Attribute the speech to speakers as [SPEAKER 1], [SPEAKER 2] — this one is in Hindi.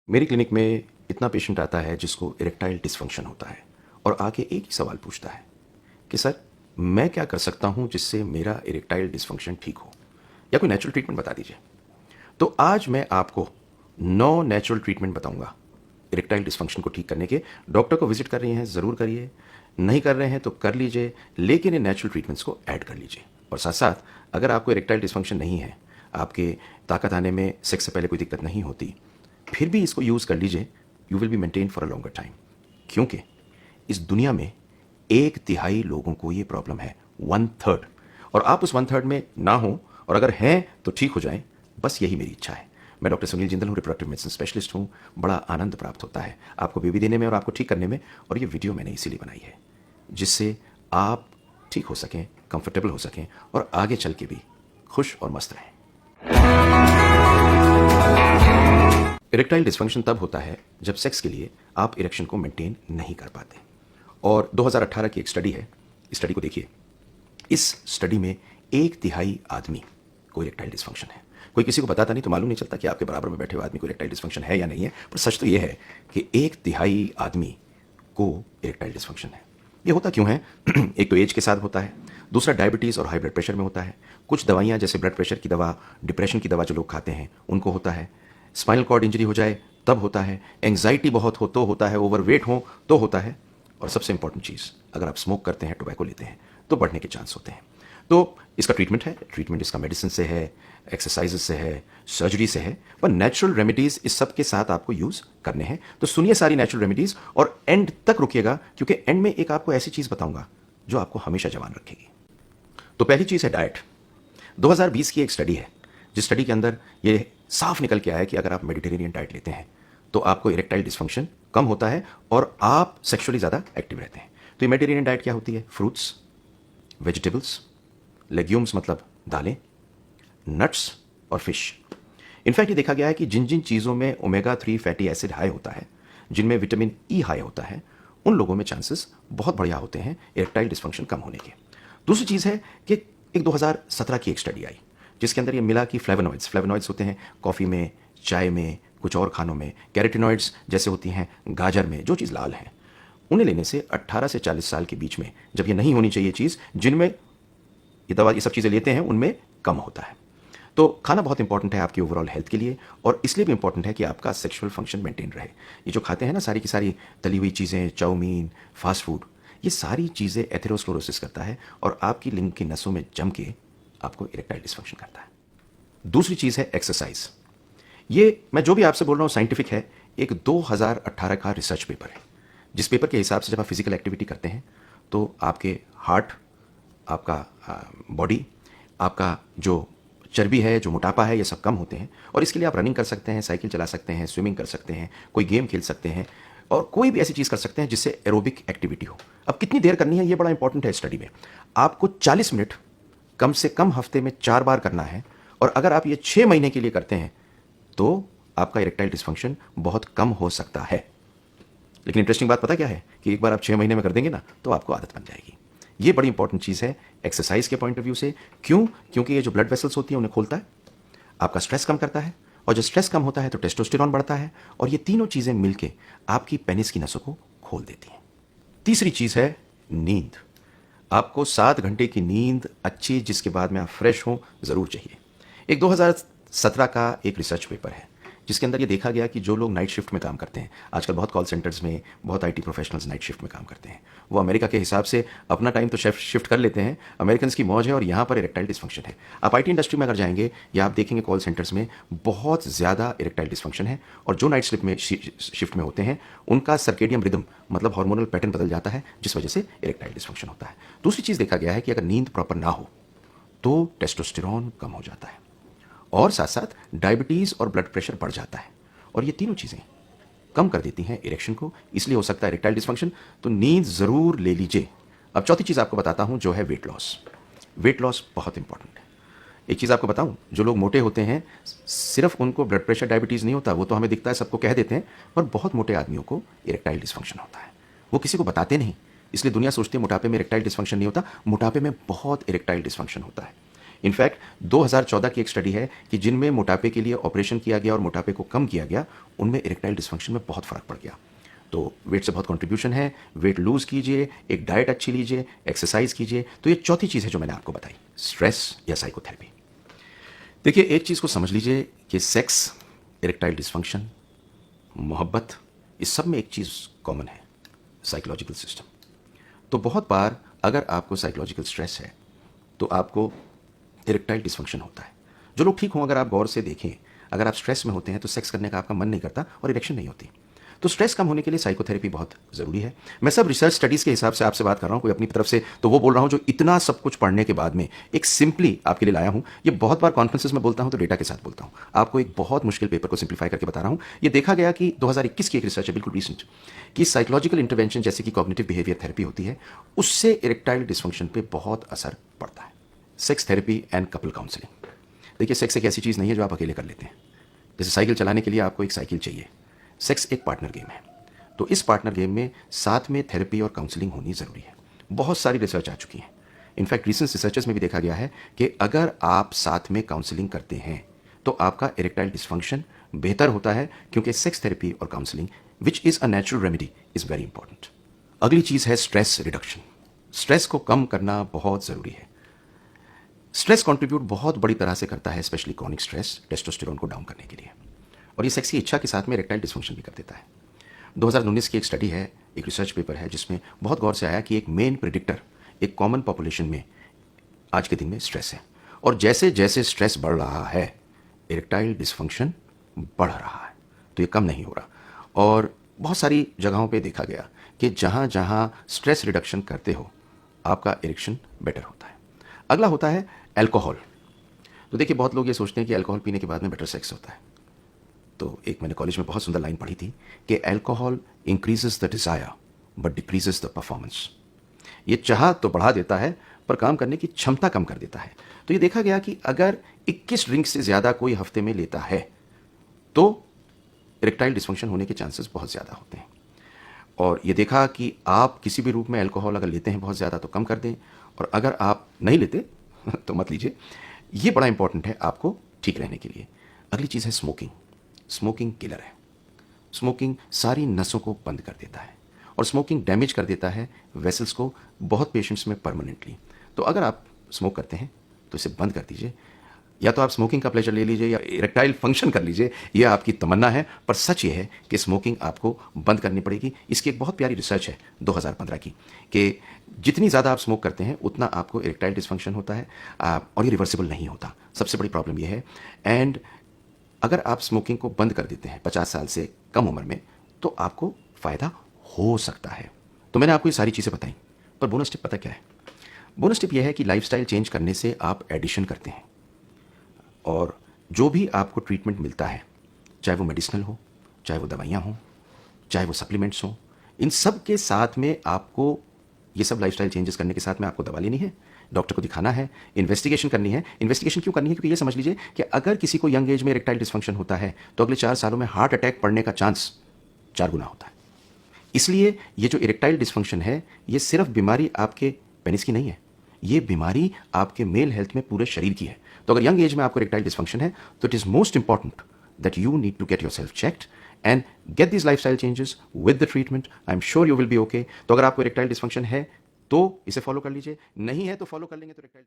[SPEAKER 1] मेरी क्लिनिक में इतना पेशेंट आता है जिसको इरेक्टाइल डिसफंक्शन होता है और आके एक ही सवाल पूछता है कि सर मैं क्या कर सकता हूं जिससे मेरा इरेक्टाइल डिसफंक्शन ठीक हो, या कोई नेचुरल ट्रीटमेंट बता दीजिए। तो आज मैं आपको 9 नेचुरल ट्रीटमेंट बताऊंगा इरेक्टाइल डिसफंक्शन को ठीक करने के। डॉक्टर को विजिट कर रही हैं ज़रूर करिए, नहीं कर रहे हैं तो कर लीजिए, लेकिन इन नेचुरल ट्रीटमेंट्स को ऐड कर लीजिए। और साथ साथ अगर आपको इरेक्टाइल डिसफंक्शन नहीं है, आपके ताकत आने में सेक्स से पहले कोई दिक्कत नहीं होती, फिर भी इसको यूज़ कर लीजिए। You will be maintain for a longer time, क्योंकि इस दुनिया में 1/3 लोगों को ये प्रॉब्लम है, 1/3। और आप उस 1/3 में ना हो, और अगर हैं तो ठीक हो जाएं, बस यही मेरी इच्छा है। मैं डॉक्टर सुनील जिंदल हूँ, रिप्रोडक्टिव मेडिसिन स्पेशलिस्ट हूँ। बड़ा आनंद प्राप्त होता है आपको बेबी देने में और आपको ठीक करने में। और ये वीडियो मैंने इसीलिए बनाई है जिससे आप ठीक हो सकें, कंफर्टेबल हो सकें और आगे चल के भी खुश और मस्त रहें। इरेक्टाइल डिसफंक्शन तब होता है जब सेक्स के लिए आप इरेक्शन को मेंटेन नहीं कर पाते। और 2018 की एक स्टडी है, इस स्टडी को देखिए। इस स्टडी में 1/3 आदमी को इरेक्टाइल डिसफंक्शन है। कोई किसी को बताता नहीं तो मालूम नहीं चलता कि आपके बराबर में बैठे हुए आदमी को इरेक्टाइल डिसफंक्शन है या नहीं है, पर सच तो यह है कि 1/3 आदमी को इरेक्टाइल डिसफंक्शन है। ये होता क्यों है? एक तो एज के साथ होता है, दूसरा डायबिटीज़ और हाई ब्लड प्रेशर में होता है, कुछ दवाइयाँ जैसे ब्लड प्रेशर की दवा, डिप्रेशन की दवा जो लोग खाते हैं उनको होता है, स्पाइनल कॉर्ड इंजरी हो जाए तब होता है, एंग्जाइटी बहुत हो तो होता है, ओवरवेट हो तो होता है, और सबसे इंपॉर्टेंट चीज़, अगर आप स्मोक करते हैं, टोबैको लेते हैं तो बढ़ने के चांस होते हैं। तो इसका ट्रीटमेंट है, ट्रीटमेंट इसका मेडिसिन से है, एक्सरसाइजेस से है, सर्जरी से है, पर नेचुरल रेमेडीज़ इस सब के साथ आपको यूज़ करने हैं। तो सुनिए सारी नेचुरल रेमेडीज़ और एंड तक रुकिएगा, क्योंकि एंड में एक आपको ऐसी चीज़ बताऊंगा जो आपको हमेशा जवान रखेगी। तो पहली चीज़ है डाइट। 2020 की एक स्टडी है जिस स्टडी के अंदर ये साफ निकल के आया कि अगर आप मेडिटेरेनियन डाइट लेते हैं तो आपको इरेक्टाइल डिसफंक्शन कम होता है और आप सेक्सुअली ज़्यादा एक्टिव रहते हैं। तो ये मेडिटेरेनियन डाइट क्या होती है? फ्रूट्स, वेजिटेबल्स, लेग्यूम्स मतलब दालें, नट्स और फिश। इनफैक्ट ये देखा गया है कि जिन जिन चीज़ों में ओमेगा 3 फैटी एसिड हाई होता है, जिनमें विटामिन ई हाई होता है, उन लोगों में चांसेस बहुत बढ़िया होते हैं इरेक्टाइल डिसफंक्शन कम होने के। दूसरी चीज़ है कि एक 2017 की एक स्टडी आई जिसके अंदर ये मिला कि फ्लेवोनॉइड्स होते हैं कॉफ़ी में, चाय में, कुछ और खानों में, कैरोटीनॉइड्स जैसे होती हैं गाजर में, जो चीज़ लाल है, उन्हें लेने से 18 से 40 साल के बीच में, जब ये नहीं होनी चाहिए चीज़, जिनमें ये दवा ये सब चीज़ें लेते हैं, उनमें कम होता है। तो खाना बहुत इंपॉर्टेंट है आपकी ओवरऑल हेल्थ के लिए, और इसलिए भी इंपॉर्टेंट है कि आपका सेक्सुअल फंक्शन मेंटेन रहे। ये जो खाते हैं ना सारी की सारी तली हुई चीज़ें, चाउमीन, फास्ट फूड, ये सारी चीज़ें एथेरोस्क्लेरोसिस करता है और आपकी लिंग की नसों में जम के आपको इरेक्टाइल डिसफंक्शन करता है। दूसरी चीज़ है एक्सरसाइज। ये मैं जो भी आपसे बोल रहा हूँ साइंटिफिक है। एक 2018 का रिसर्च पेपर है जिस पेपर के हिसाब से जब आप फिजिकल एक्टिविटी करते हैं तो आपके हार्ट, आपका बॉडी, आपका जो चर्बी है, जो मोटापा है, ये सब कम होते हैं। और इसके लिए आप रनिंग कर सकते हैं, साइकिल चला सकते हैं, स्विमिंग कर सकते हैं, कोई गेम खेल सकते हैं, और कोई भी ऐसी चीज़ कर सकते हैं जिससे एरोबिक एक्टिविटी हो। अब कितनी देर करनी है ये बड़ा इंपॉर्टेंट है स्टडी में। आपको 40 मिनट कम से कम हफ्ते में 4 बार करना है, और अगर आप ये 6 महीने के लिए करते हैं तो आपका इरेक्टाइल डिसफंक्शन बहुत कम हो सकता है। लेकिन इंटरेस्टिंग बात पता क्या है कि एक बार आप 6 महीने में कर देंगे ना तो आपको आदत बन जाएगी। ये बड़ी इंपॉर्टेंट चीज़ है एक्सरसाइज के पॉइंट ऑफ व्यू से। क्यों? क्योंकि ये जो ब्लड वेसल्स होती हैं उन्हें खोलता है, आपका स्ट्रेस कम करता है, और जब स्ट्रेस कम होता है तो टेस्टोस्टेरॉन बढ़ता है, और ये तीनों चीज़ें मिलके आपकी पेनिस की नसों को खोल देती हैं। तीसरी चीज़ है नींद। आपको 7 घंटे की नींद अच्छी, जिसके बाद में आप फ्रेश हों, ज़रूर चाहिए। एक 2017 का एक रिसर्च पेपर है जिसके अंदर ये देखा गया कि जो लोग नाइट शिफ्ट में काम करते हैं, आजकल बहुत कॉल सेंटर्स में बहुत आईटी प्रोफेशनल्स नाइट शिफ्ट में काम करते हैं, वो अमेरिका के हिसाब से अपना टाइम तो शिफ्ट कर लेते हैं, अमेरिकन की मौज है, और यहाँ पर इरेक्टाइल डिसफंक्शन है। आप आईटी इंडस्ट्री में अगर जाएंगे या आप देखेंगे कॉल सेंटर्स में बहुत ज़्यादा इरेक्टाइल डिसफंक्शन है, और जो नाइट शिफ्ट में होते हैं उनका सर्केडियम रिदम मतलब हार्मोनल पैटर्न बदल जाता है, जिस वजह से इरेक्टाइल डिसफंक्शन होता है। दूसरी चीज़ देखा गया है कि अगर नींद प्रॉपर ना हो तो टेस्टोस्टेरॉन कम हो जाता है, और साथ साथ डायबिटीज़ और ब्लड प्रेशर बढ़ जाता है, और ये तीनों चीज़ें कम कर देती हैं इरेक्शन को, इसलिए हो सकता है इरेक्टाइल डिसफंक्शन। तो नींद ज़रूर ले लीजिए। अब चौथी चीज़ आपको बताता हूं जो है वेट लॉस। वेट लॉस बहुत इंपॉर्टेंट है। एक चीज़ आपको बताऊं, जो लोग मोटे होते हैं सिर्फ उनको ब्लड प्रेशर डायबिटीज़ नहीं होता, वो तो हमें दिखता है, सबको कह देते हैं, पर बहुत मोटे आदमियों को इरेक्टाइल डिसफंक्शन होता है। वो किसी को बताते नहीं, इसलिए दुनिया सोचती है मोटापे में इरेक्टाइल डिसफंक्शन नहीं होता, मोटापे में बहुत इरेक्टाइल डिसफंक्शन होता है। इनफैक्ट 2014 की एक स्टडी है कि जिनमें मोटापे के लिए ऑपरेशन किया गया और मोटापे को कम किया गया, उनमें इरेक्टाइल डिस्फंक्शन में बहुत फ़र्क पड़ गया। तो वेट से बहुत कंट्रीब्यूशन है, वेट लूज़ कीजिए, एक डाइट अच्छी लीजिए, एक्सरसाइज कीजिए। तो ये चौथी चीज़ है जो मैंने आपको बताई, स्ट्रेस या साइकोथेरेपी। देखिए, एक चीज़ को समझ लीजिए कि सेक्स, इरेक्टाइल डिस्फंक्शन, मोहब्बत, इस सब में एक चीज़ कॉमन है, साइकोलॉजिकल सिस्टम। तो बहुत बार अगर आपको साइकोलॉजिकल स्ट्रेस है तो आपको इरेक्टाइल डिस्फंक्शन होता है। जो लोग ठीक हों, अगर आप गौर से देखें, अगर आप स्ट्रेस में होते हैं तो सेक्स करने का आपका मन नहीं करता और इरेक्शन नहीं होती। तो स्ट्रेस कम होने के लिए साइकोथेरेपी बहुत ज़रूरी है। मैं सब रिसर्च स्टडीज़ के हिसाब से आपसे बात कर रहा हूँ, कोई अपनी तरफ से तो वो बोल रहा हूँ जो इतना सब कुछ पढ़ने के बाद में एक सिंपली आपके लिए लाया हूँ। ये बहुत बार कॉन्फ्रेंसेस में बोलता हूँ तो डेटा के साथ बोलता हूँ। आपको एक बहुत मुश्किल पेपर को सिंप्लीफाई करके बता रहा हूँ। ये देखा गया कि 2021 की एक रिसर्च है, बिल्कुल रिसेंट, कि साइकोलॉजिकल इंटरवेंशन जैसे कि कॉग्निटिव बिहेवियर थेरेपी होती है, उससे इरेक्टाइल डिस्फंक्शन पे बहुत असर पड़ता है। Sex therapy and couple counselling. देखिए, सेक्स एक ऐसी चीज़ नहीं है जो आप अकेले कर लेते हैं। जैसे साइकिल चलाने के लिए आपको एक साइकिल चाहिए, सेक्स एक पार्टनर गेम है। तो इस पार्टनर गेम में साथ में थेरेपी और काउंसलिंग होनी ज़रूरी है। बहुत सारी रिसर्च आ चुकी है। इनफैक्ट रिसेंट रिसर्चेस में भी देखा गया है कि अगर आप साथ में काउंसलिंग करते हैं तो आपका इरेक्टाइल डिस्फंक्शन बेहतर होता है, क्योंकि सेक्स थेरेपी और counselling which is a natural remedy is very important. अगली चीज़ है स्ट्रेस रिडक्शन। स्ट्रेस को कम करना बहुत ज़रूरी है। स्ट्रेस कंट्रीब्यूट बहुत बड़ी तरह से करता है, स्पेशली क्रॉनिक स्ट्रेस, टेस्टोस्टेरोन को डाउन करने के लिए, और ये सेक्स की इच्छा के साथ में इरेक्टाइल डिस्फंक्शन भी कर देता है। 2019 की एक स्टडी है, एक रिसर्च पेपर है, जिसमें बहुत गौर से आया कि एक मेन प्रिडिक्टर एक कॉमन पॉपुलेशन में आज के दिन में स्ट्रेस है, और जैसे जैसे स्ट्रेस बढ़ रहा है इरेक्टाइल डिस्फंक्शन बढ़ रहा है, तो ये कम नहीं हो रहा। और बहुत सारी जगहों पे देखा गया कि जहाँ जहाँ स्ट्रेस रिडक्शन करते हो आपका इरेक्शन बेटर होता है। अगला होता है अल्कोहल। तो देखिए, बहुत लोग ये सोचते हैं कि अल्कोहल पीने के बाद में बेटर सेक्स होता है। तो एक मैंने कॉलेज में बहुत सुंदर लाइन पढ़ी थी कि alcohol increases the desire but decreases the performance. ये चाह तो बढ़ा देता है पर काम करने की क्षमता कम कर देता है। तो ये देखा गया कि अगर 21 ड्रिंक से ज़्यादा कोई हफ्ते में लेता है तो इरेक्टाइल डिस्फंक्शन होने के चांसेस बहुत ज़्यादा होते हैं। और ये देखा कि आप किसी भी रूप में अल्कोहल अगर लेते हैं बहुत ज़्यादा तो कम कर दें, और अगर आप नहीं लेते तो मत लीजिए। ये बड़ा इंपॉर्टेंट है आपको ठीक रहने के लिए। अगली चीज़ है स्मोकिंग। स्मोकिंग किलर है। स्मोकिंग सारी नसों को बंद कर देता है, और स्मोकिंग डैमेज कर देता है वेसल्स को बहुत पेशेंट्स में परमानेंटली। तो अगर आप स्मोक करते हैं तो इसे बंद कर दीजिए। या तो आप स्मोकिंग का प्लेजर ले लीजिए या इरेक्टाइल फंक्शन कर लीजिए, यह आपकी तमन्ना है, पर सच ये है कि स्मोकिंग आपको बंद करनी पड़ेगी। इसकी एक बहुत प्यारी रिसर्च है 2015 की, कि जितनी ज़्यादा आप स्मोक करते हैं उतना आपको इरेक्टाइल डिस्फंक्शन होता है, और ये रिवर्सिबल नहीं होता। सबसे बड़ी प्रॉब्लम ये है। एंड अगर आप स्मोकिंग को बंद कर देते हैं 50 साल से कम उम्र में तो आपको फ़ायदा हो सकता है। तो मैंने आपको ये सारी चीज़ें बताई, पर बोनस टिप पता क्या है? बोनस टिप यह है कि लाइफस्टाइल चेंज करने से आप एडिशन करते हैं, और जो भी आपको ट्रीटमेंट मिलता है, चाहे वो मेडिसिनल हो, चाहे वो दवाइयाँ हों, चाहे वो सप्लीमेंट्स हों, इन सब के साथ में आपको, ये सब लाइफस्टाइल चेंजेस करने के साथ में आपको दवा लेनी है, डॉक्टर को दिखाना है, इन्वेस्टिगेशन करनी है। इन्वेस्टिगेशन क्यों करनी है? क्योंकि ये समझ लीजिए कि अगर किसी को यंग एज में इरेक्टाइल डिस्फंक्शन होता है तो अगले 4 सालों में हार्ट अटैक पड़ने का चांस 4 गुना होता है। इसलिए ये जो इरेक्टाइल डिस्फंक्शन है, ये सिर्फ बीमारी आपके पेनिस की नहीं है, ये बीमारी आपके मेल हेल्थ में पूरे शरीर की है। तो अगर यंग एज में आपको इरेक्टाइल डिस्फंक्शन है तो it is most important that you need to get yourself checked and get this lifestyle changes with the treatment. I am sure you will be okay. तो अगर आपको इरेक्टाइल डिस्फंक्शन है तो इसे फॉलो कर लीजिए, नहीं है तो फॉलो कर लेंगे तो इरेक्टाइल